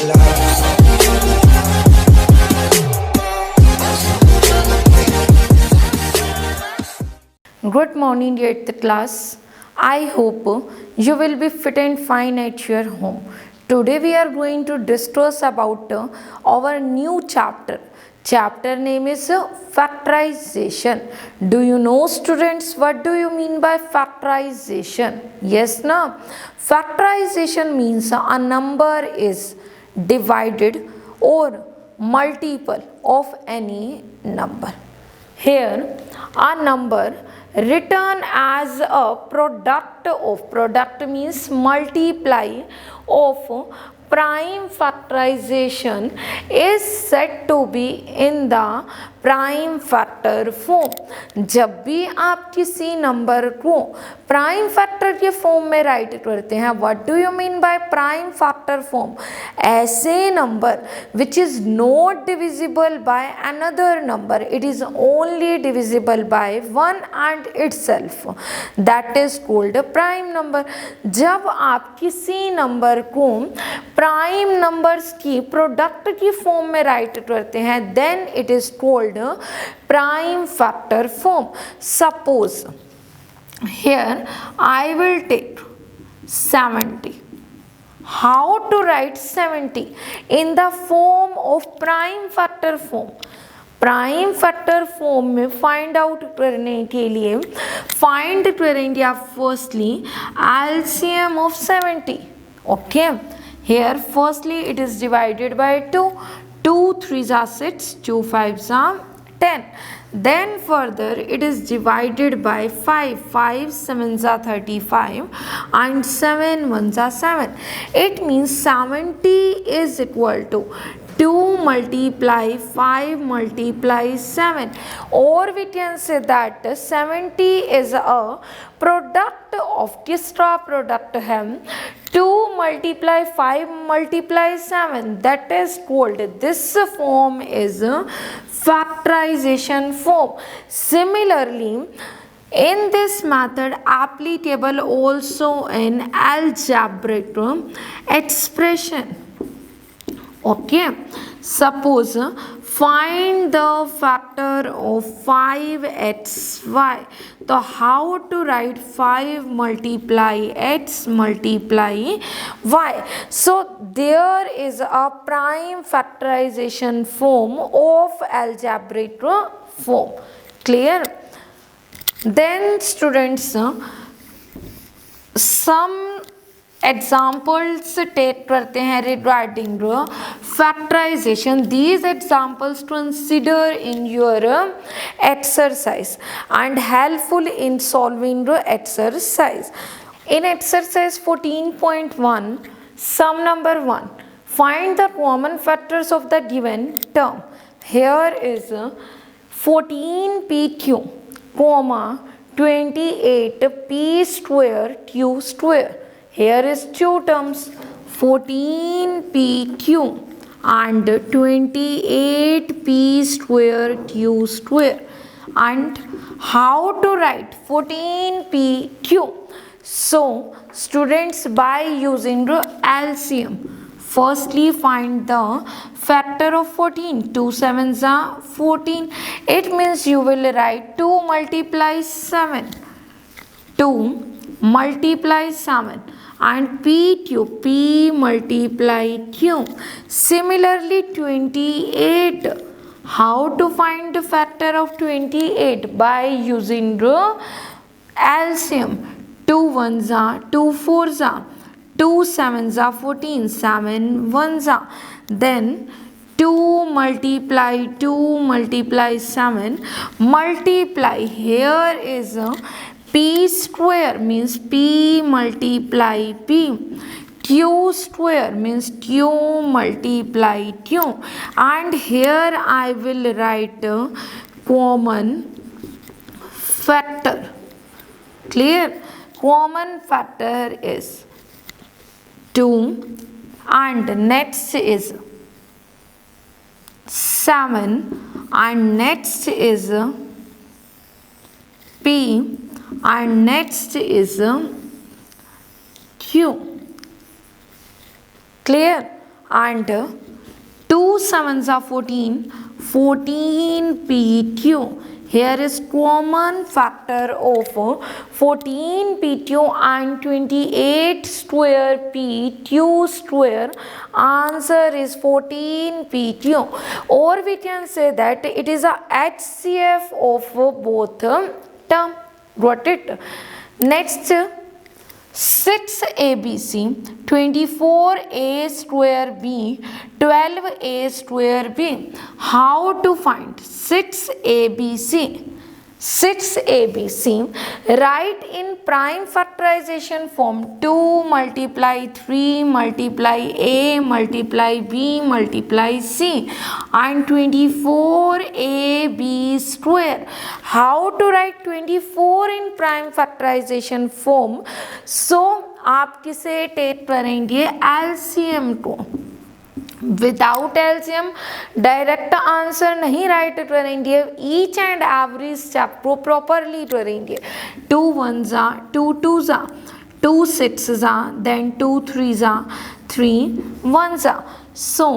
Good morning, 8th class. I hope you will be fit and fine at your home. Today we are going to discuss about our new chapter. Chapter name is factorization. Do you know, students, what do you mean by factorization? Yes, no? Factorization means a number is divided or multiple of any number. Here a number written as a product means multiply of prime factorization is said to be in the prime factor form. जब भी आप किसी number को prime factor के form में write करते हैं, what do you mean by prime factor form? ऐसे number which is not divisible by another number, it is only divisible by one and itself, that is called prime number. जब आप किसी number को prime numbers की product की form में write करते हैं, then it is called prime factor form. Suppose here I will take 70. How to write 70 in the form of prime factor form? Prime factor form में find out करने के लिए find करेंगे आप firstly LCM of 70. Okay, here firstly it is divided by 2. 2 3s are 6, 2 5s are 10. Then further it is divided by 5. 5 7s are 35 and 7 1s are 7. It means 70 is equal to 2 multiply 5 multiply 7, or we can say that 70 is a product of किसका product है? 2 multiply 5 multiply 7, that is called, this form is factorization form. Similarly, in this method applicable also in algebraic expression. Okay, suppose find the factor of 5xy. So how to write 5 multiply x multiply y? So there is a prime factorization form of algebraic form. Clear? Then students, some examples take करते हैं regarding factorisation. These examples consider in your exercise and helpful in solving exercise. In exercise 14.1 sum number 1, find the common factors of the given term. Here is 14pq, 28p square q square. Here is two terms, 14pq and 28p square q square. And how to write 14pq? So students, by using the LCM, firstly find the factor of 14. 2 7s are 14. It means you will write 2 multiply 7. 2 multiply 7. And p multiply q. Similarly 28. How to find the factor of 28? By using the LCM. 2 1s are 2 4s are 2 7s are 14, 7 1s are. Then 2 multiply 7 multiply, here is p square means p multiply p. q square means q multiply q. And here I will write common factor. Clear? Common factor is 2 and next is 7 and next is p and next is q. Clear? and 2 sevens are 14, 14p2. Here is common factor of 14p2 and 28 square p2 square. Answer is 14p2. Or we can say that it is a HCF of both term. Got it? Next, 6abc, 24a square b, 12a square b. How to find 6abc? 6abc, write in prime factorization form 2 multiply 3 multiply a multiply b multiply c and 24ab square. How to write 24 in prime factorization form? So आप किसे take करेंगे? LCM को. Without LCM direct answer नहीं right करेंगे, each and every step को properly करेंगे. 2 1s are 2 2s are 2 6s are then 2 3s are 3 1s are. So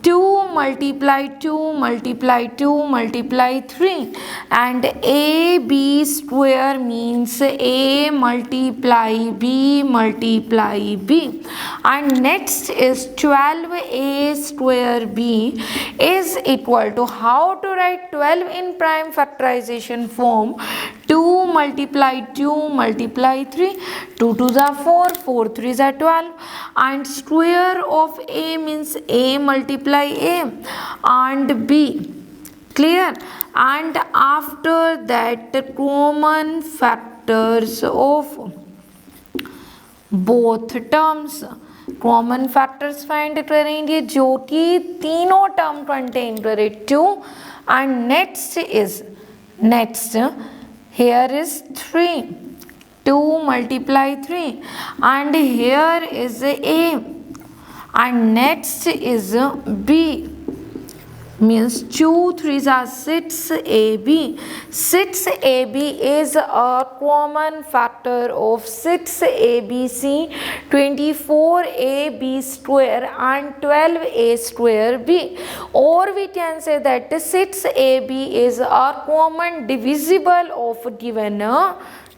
2 multiply 2 multiply 2 multiply 3 and ab square means a multiply b multiply b, and next is 12a square b is equal to, how to write 12 in prime factorization form? 2 multiply 2 multiply 3, 2 2s are 4, 4 3s are 12, and square of a means a multiply a and b. Clear? And after that common factors of both terms, common factors find करेंगे जो कि तीनों term contain करे. 2 and next here is 3, 2 multiply 3 and here is a and next is b means 2 3s are 6ab. 6ab is a common factor of 6abc, 24ab square and 12a square b. Or we can say that 6ab is a common divisible of given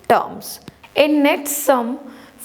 terms. In next sum,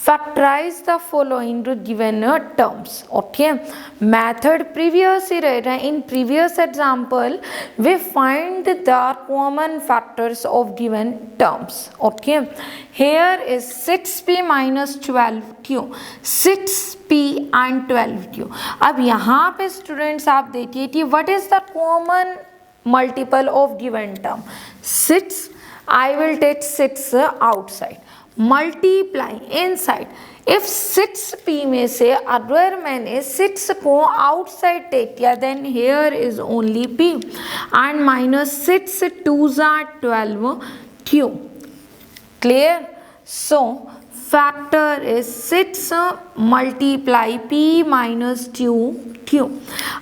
factorize the following given terms. Okay, method previous ही रहेगा. In previous example we find the common factors of given terms. Okay, here is 6p minus 12q, 6p and 12q. अब यहाँ पे students आप देखिए कि what is the common multiple of given term? 6. I will take 6 outside. Multiply inside. If 6p में से अगर मैंने 6 को आउटसाइड टेक किया then here is only p and minus 6 2s are 12q. Clear? So factor is 6 multiply p minus 2q.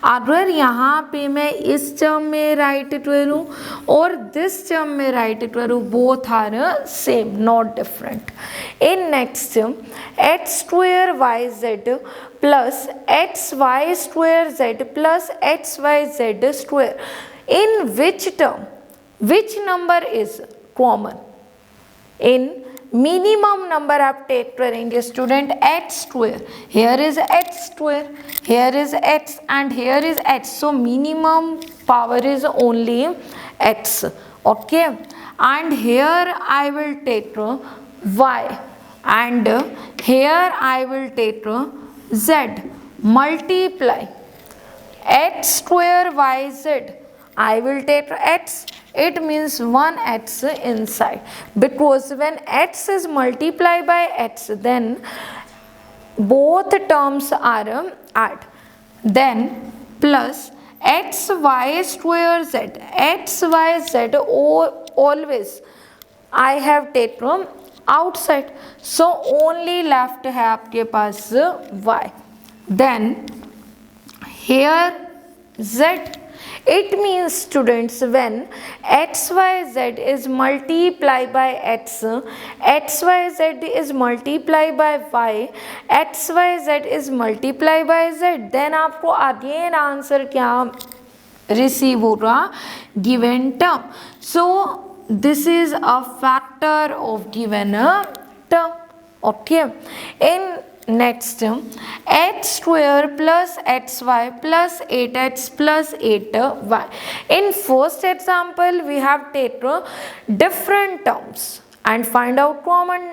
अगर यहाँ पे मैं इस टर्म में राइट करूँ और दिस टर्म में राइट करूँ, both are same, not different. In next x square yz plus xy square z plus xyz square. In which term, which number is common? In minimum number आप take करेंगे student x square. Here is x square, here is x and here is x. So minimum power is only x. Okay, and here I will take y and here I will take z. Multiply x square yz, I will take x. It means 1x inside, because when x is multiplied by x then both terms are add. Then plus x y square z, x y z always I have taken outside, so only left है आपके पास y. Then here z It means students, when xyz is multiplied by x, xyz is multiplied by y, xyz is multiplied by z, then आपको again answer क्या receive होगा, given term. So this is a factor of given term. Okay, in next x square plus xy plus 8x plus 8y. In first example we have taken different terms and find out common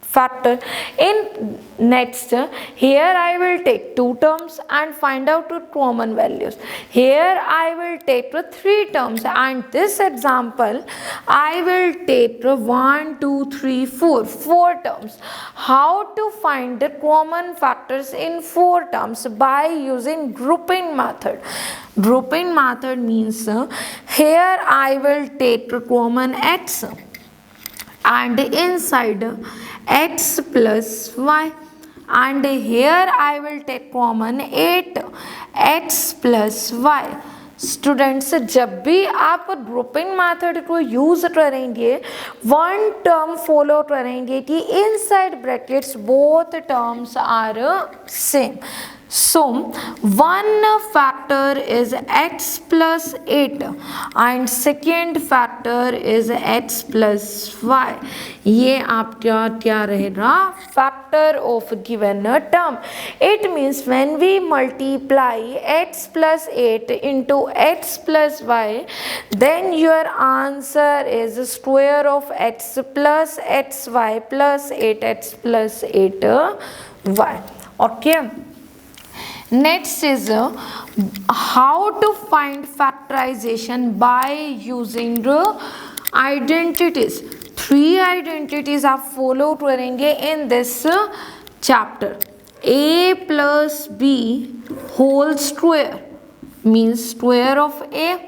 factor. In next, here I will take two terms and find out the common values. Here I will take three terms, and this example I will take 1 2 3 4 terms. How to find the common factors in 4 terms? By using grouping method. Grouping method means here I will take common x and inside x plus y, and here I will take common 8x plus y. Students, जब भी आप grouping method को use करेंगे, one term follow करेंगे कि inside brackets both terms are same. So one factor is x plus 8 and second factor is x plus y. ये आपका क्या रहेगा, factor of given term. It means when we multiply x plus 8 into x plus y, then your answer is square of x plus xy plus 8x plus 8y. Okay. Next is how to find factorization by using identities. Three identities आप follow करेंगे in this chapter. A plus B whole square means square of A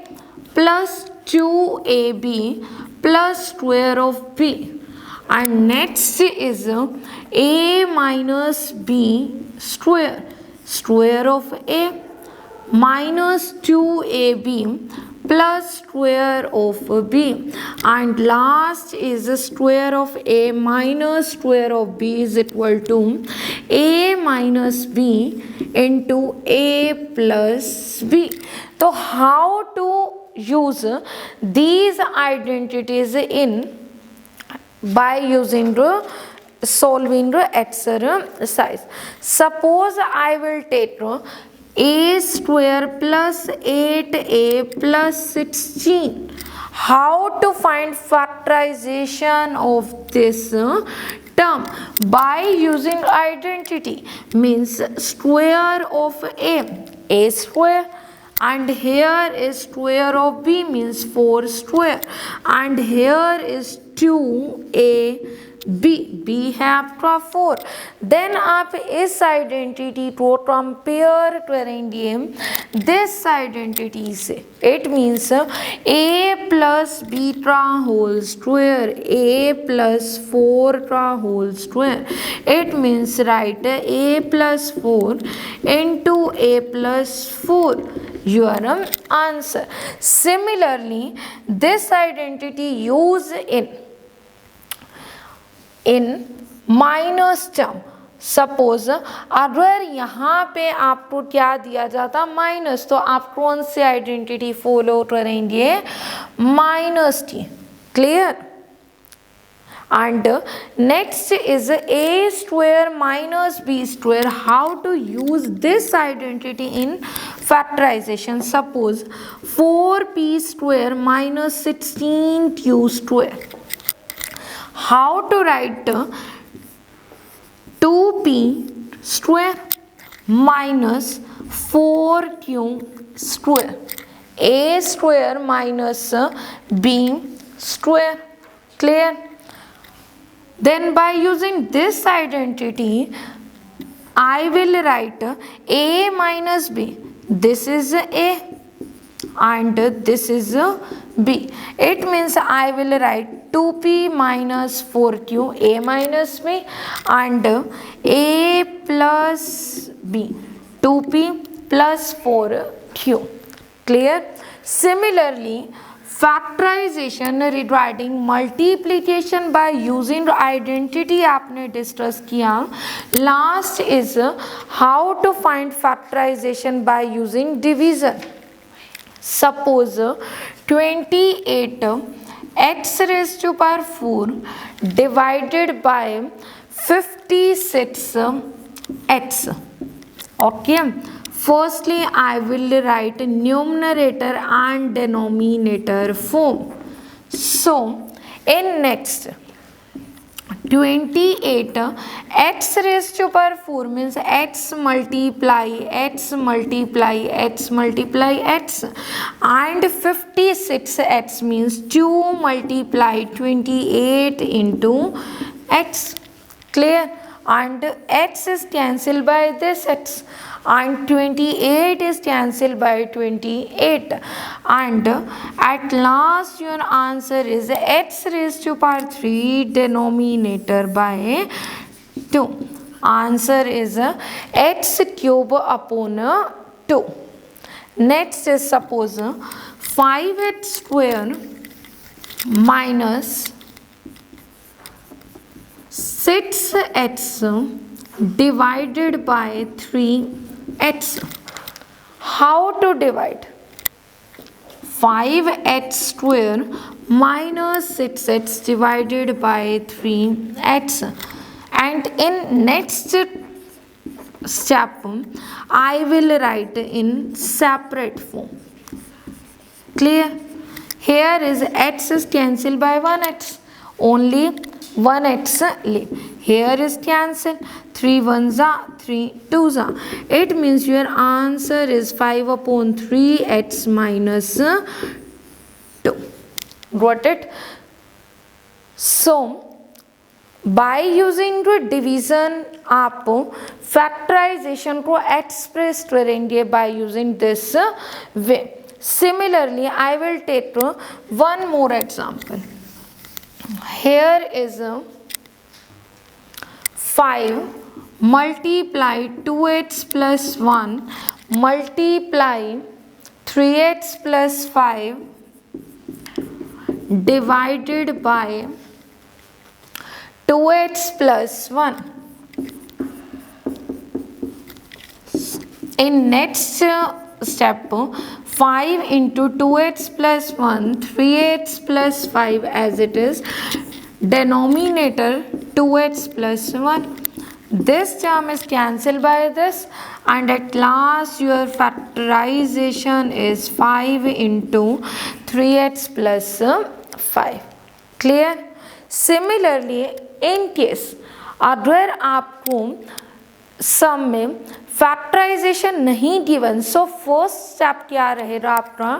plus 2AB plus square of B. And next is A minus B square, square of A minus 2AB plus square of B, and last is the square of A minus square of B is equal to A minus B into A plus B. So how to use these identities in by using solving the exercise. Suppose I will take a square plus 8a plus 16. How to find factorization of this term? By using identity, means square of a square, and here is square of b means 4 square, and here is 2ab, b है आपका 4. Then आप इस identity को compare करेंगे this identity से. It means a plus B का whole square, a plus 4 का whole square. It means right a plus 4 into a plus 4, your answer. Similarly, this identity used in minus term. Suppose अगर यहाँ पे आपको क्या दिया जाता माइनस, तो आप कौन सी आइडेंटिटी फॉलो करेंगे, माइनस की. Clear. And next is a square minus b square. How to use this identity in factorization? Suppose 4p square minus 16q square. How to write 2p square minus 4q square, a square minus b square. Clear. Then by using this identity, I will write a minus b. This is a and this is b. It means I will write 2p minus 4q, a minus b, and a plus b, 2p plus 4q. Clear? Similarly, factorisation regarding multiplication by using identity आपने discuss किया. Last is how to find factorisation by using division. Suppose 28 x raised to power 4 divided by 56 x. Okay. Firstly, I will write numerator and denominator form. So, in next 28 x raised to power 4 means x multiply x multiply x multiply x, and 56x means 2 multiply 28 into x. Clear? And x is cancelled by this x, and 28 is cancelled by 28, and at last your answer is x raised to power 3 denominator by 2. Answer is x cube upon 2. Next is suppose 5x square minus 6x divided by 3x. How to divide? 5x square minus 6x divided by 3x, and in next step I will write in separate form. Clear? Here is x is cancelled by 1x, only 1x leave. Here is cancel, 3 1s are 3 2s are. It means your answer is 5 upon 3x minus 2. Got it? So by using division आप factorisation को express करेंगे by using this way. Similarly, I will take one more example. Here is 5 multiply 2x plus 1 multiply 3x plus 5 divided by 2x plus 1. In next step 5 into 2x plus 1 3x plus 5 as it is, denominator 2x plus 1. This term is cancelled by this, and at last your factorization is 5 into 3x plus 5. Clear? Similarly, in case अगर आपको सम में factorisation नहीं given, so first step क्या रहेगा आपका?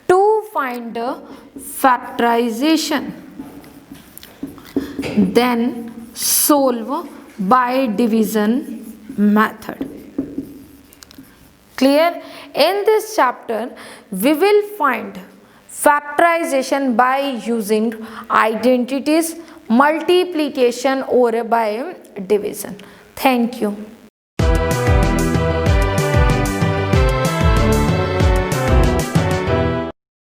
To find factorisation, then solve by division method. Clear? In this chapter we will find factorization by using identities, multiplication or by division. Thank you.